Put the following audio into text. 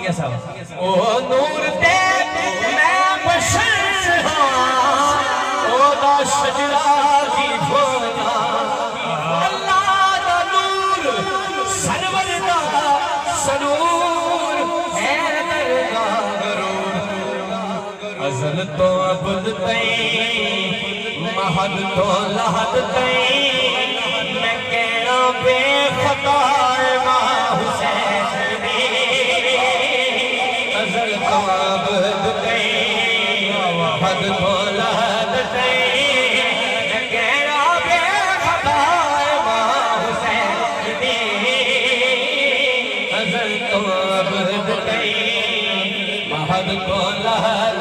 او نور تے میں بشر ہاں او دا شجرہ کی بھونا اللہ دا نور سرور دا سنور ہے درگاہ غرور ازل تو ابد تئیں مہد تو لحد تئیں میں کہنا بے خطا ماں حسین ازل تو ابد تئیں مہد تو لحد تئیں میں کہنا بے خطا ماں حسین ازل تو ابد تئیں مہد تو لحد